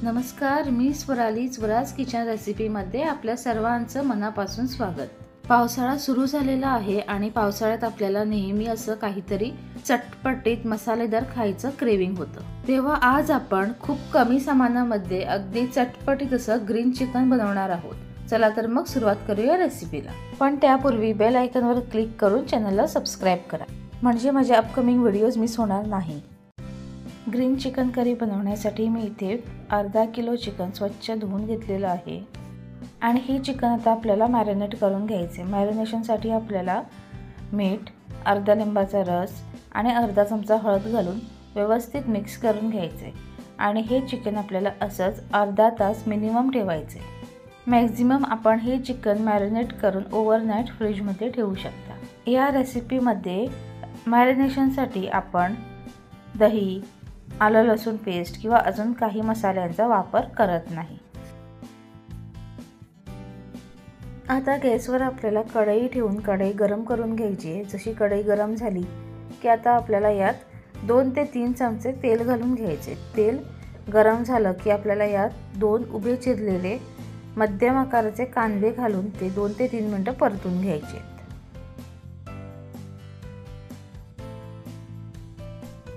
नमस्कार, मी स्वराली स्वराज किचन रेसिपीमध्ये आपल्या सर्वांचं मनापासून स्वागत। पावसाळा सुरू झालेला आहे आणि पावसाळ्यात आपल्याला नेहमी असं काहीतरी चटपटीत मसालेदार खायचं क्रेविंग होतं। तेव्हा आज आपण खूप कमी सामानामध्ये अगदी चटपटीत असं ग्रीन चिकन बनवणार आहोत। चला तर मग सुरुवात करूया रेसिपीला। पण त्यापूर्वी बेल आयकॉनवर क्लिक करून चॅनलला सबस्क्राइब करा, म्हणजे माझे अपकमिंग व्हिडिओज मिस होणार नाही। ग्रीन चिकन करी बनवण्यासाठी मी इथे अर्धा किलो चिकन स्वच्छ धुवून घेतलेलं आहे आणि हे चिकन आता आपल्याला मॅरिनेट करून घ्यायचे। मॅरिनेशनसाठी आपल्याला मीठ, अर्धा लिंबाचा रस आणि अर्धा चमचा हळद घालून व्यवस्थित मिक्स करून घ्यायचे आणि हे चिकन आपल्याला असंच अर्धा तास मिनिमम ठेवायचे। मॅक्झिमम आपण हे चिकन मॅरिनेट करून ओव्हरनाईट फ्रीजमध्ये ठेवू शकता। या रेसिपीमध्ये मॅरिनेशनसाठी आपण दही, आलं लसूण पेस्ट किंवा अजून काही मसाल्यांचा वापर करत नाही। आता गॅसवर आपल्याला कढई ठेवून कढई गरम करून घ्यायची आहे। जशी कढई गरम झाली की आता आपल्याला यात 2 ते 3 चमचे तेल घालून घ्यायचे। तेल गरम झालं की आपल्याला यात 2 उभे चिरलेले मध्यम आकाराचे कांदे घालून ते 2 ते 3 मिनिटं परतून घ्यायचे।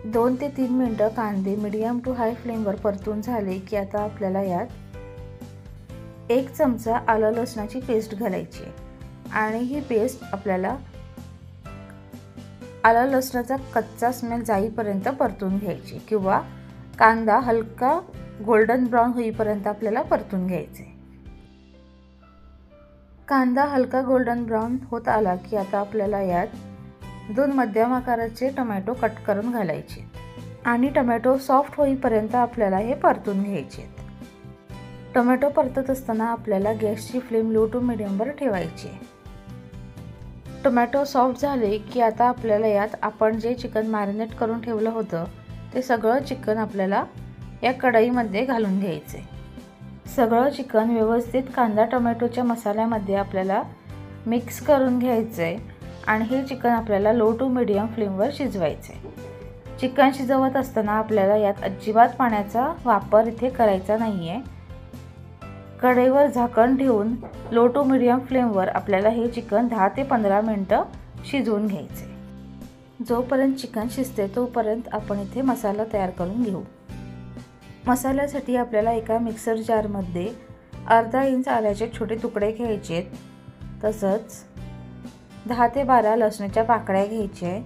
2 ते 3 मिनिटं कांदे मीडियम टू हाय फ्लेमवर परतून झाले की आता आपल्याला यात 1 चमचा आलं लसणाची पेस्ट घालायची आणि ही पेस्ट आपल्याला आलं लसणाचा कच्चा स्मेल जाईपर्यंत परतून घ्यायची किंवा कांदा हलका गोल्डन ब्राउन होईपर्यंत आपल्याला परतून घ्यायचे। कांदा हलका गोल्डन ब्राउन होत आला की आता आपल्याला यात 2 मध्यम आकाराचे टोमॅटो कट करून घालायचे आणि टोमॅटो सॉफ्ट होईपर्यंत आपल्याला हे परतून घ्यायचे। टोमॅटो परतत असताना आपल्याला गॅसची फ्लेम लो टू मीडियमवर ठेवायची। टोमॅटो सॉफ्ट झाले की आता आपल्याला यात आपण जे चिकन मॅरिनेट करून ठेवलं होतं ते सगळं चिकन आपल्याला या कढईमध्ये घालून घ्यायचे। सगळं चिकन व्यवस्थित कांदा टोमॅटोच्या मसाल्यामध्ये आपल्याला मिक्स करून घ्यायचे आणि हे चिकन आपल्याला लो टू मीडियम फ्लेमवर शिजवायचे। चिकन शिजवत असताना आपल्याला यात अजिबात पाण्याचा वापर इथे करायचा नाहीये। कढईवर झाकण ठेवून लो टू मीडियम फ्लेमवर आपल्याला हे चिकन 10 ते 15 मिनिटं शिजवून घ्यायचे। जोपर्यंत चिकन शिजते तोपर्यंत आपण इथे मसाला तयार करून घेऊ। मसाल्यासाठी आपल्याला एका मिक्सर जारमध्ये अर्धा इंच आल्याचे छोटे तुकडे घ्यायचे, तसंच 10 ते 12 लसणाच्या पाकळ्या घ्यायचे,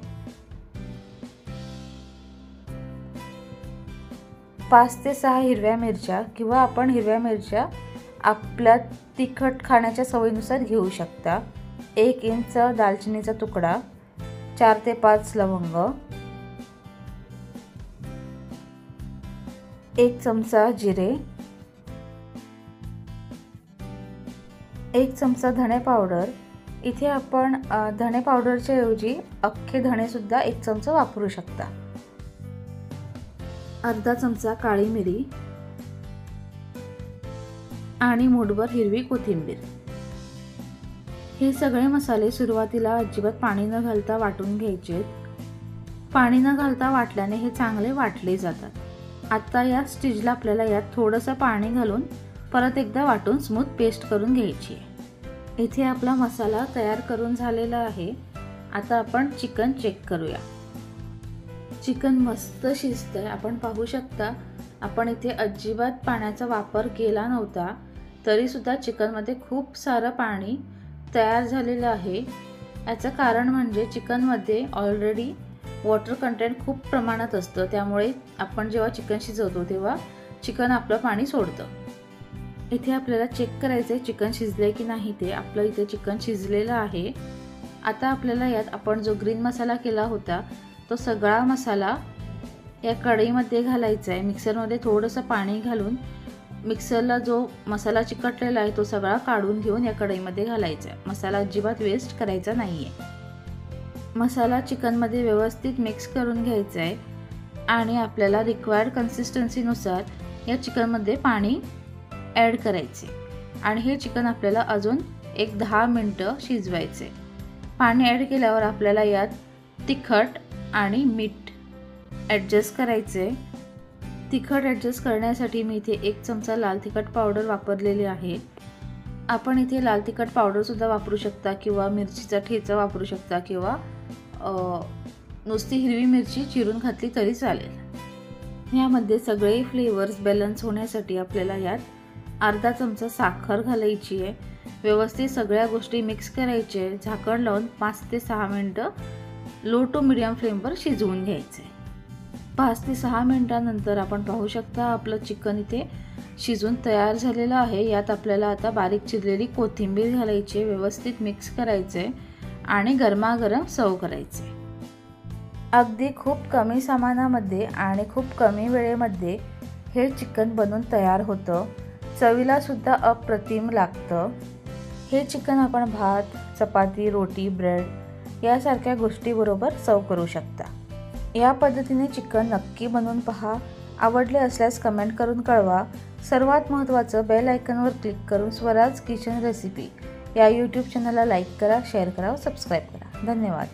5 ते 6 हिरव्या मिरच्या किंवा आपण हिरव्या मिरच्या आपल्या तिखट खाण्याच्या सवयीनुसार घेऊ शकता, 1 इंच दालचिनीचा तुकडा, 4 ते 5 लवंग, 1 चमचा जिरे, 1 चमचा धणे पावडर। इथे आपण धणे पावडरच्या ऐवजी अख्खे धणे सुद्धा 1 चमचा वापरू शकता, अर्धा चमचा काळी मिरी आणि मूठभर हिरवी कोथिंबीर। हे सगळे मसाले सुरुवातीला अजिबात पाणी न घालता वाटून घ्यायचे। पाणी न घालता वाटल्याने हे चांगले वाटले जातात। आता या स्टेजला आपल्याला यात थोडंसं पाणी घालून परत एकदा वाटून स्मूथ पेस्ट करून घ्यायची आहे। इथे आपला मसाला तयार करून झालेला आहे। आता आपण चिकन चेक करूया। चिकन मस्त शिजतंय, आपण पाहू शकता। आपण इथे अजिबात पाण्याचा वापर केला नव्हता तरी सुद्धा चिकनमध्ये खूप सारं पाणी तयार झालेलं आहे। याचं कारण म्हणजे चिकनमध्ये ऑलरेडी वॉटर कंटेंट खूप प्रमाणात असतं, त्यामुळे आपण जेव्हा चिकन शिजवतो तेव्हा चिकन आपलं पाणी सोडतं। इथे आपल्याला चेक करायचं आहे चिकन शिजले की नाही ते। आपलं इथे चिकन शिजलेलं आहे। आता आपल्याला यात आपण जो ग्रीन मसाला केला होता तो सगळा मसाला या कढईमध्ये घालायचा आहे। मिक्सरमध्ये थोडंसं पाणी घालून मिक्सरला जो मसाला चिकटलेला आहे तो सगळा काढून घेऊन या कढईमध्ये घालायचा आहे। मसाला अजिबात वेस्ट करायचा नाही आहे। मसाला चिकनमध्ये व्यवस्थित मिक्स करून घ्यायचा आहे आणि आपल्याला रिक्वायर्ड कन्सिस्टन्सीनुसार या चिकनमध्ये पाणी ॲड करायचे आणि हे चिकन आपल्याला अजून 10 मिनिटं शिजवायचे। पाणी ॲड केल्यावर आपल्याला यात तिखट आणि मीठ ॲडजस्ट करायचे तिखट ॲडजस्ट करण्यासाठी मी इथे 1 चमचा लाल तिखट पावडर वापरलेली आहे। आपण इथे लाल तिखट पावडरसुद्धा वापरू शकता किंवा मिरचीचा ठेचा वापरू शकता किंवा नुसती हिरवी मिरची चिरून घातली तरी चालेल। यामध्ये सगळे फ्लेवर्स बॅलन्स होण्यासाठी आपल्याला यात अर्धा चमचा साखर घालायची आहे। व्यवस्थित सगळ्या गोष्टी मिक्स करायचे, झाकण लावून 5 ते 6 मिनिटं लो टू मीडियम फ्लेमवर शिजवून घ्यायचे। 5 ते 6 मिनिटांनंतर आपण पाहू शकता आपलं चिकन इथे शिजून तयार झालेलं आहे। यात आपल्याला आता बारीक चिरलेली कोथिंबीर घालायची, व्यवस्थित मिक्स करायचे आणि गरमागरम सर्व करायचे। अगदी खूप कमी सामानामध्ये आणि खूप कमी वेळेमध्ये हे चिकन बनून तयार होतं। चवीला सुद्धा अप्रतिम लागतं। हे चिकन आपण भात, चपाती, रोटी, ब्रेड यासारख्या गोष्टीबरोबर सर्व करू शकता। या पद्धतीने चिकन नक्की बनवून पहा। आवडले असल्यास कमेंट करून कळवा। सर्वात महत्त्वाचं बेल आयकॉनवर क्लिक करून स्वराज किचन रेसिपी या यूट्यूब चॅनलला लाईक करा, शेअर करा व सबस्क्राईब करा। धन्यवाद।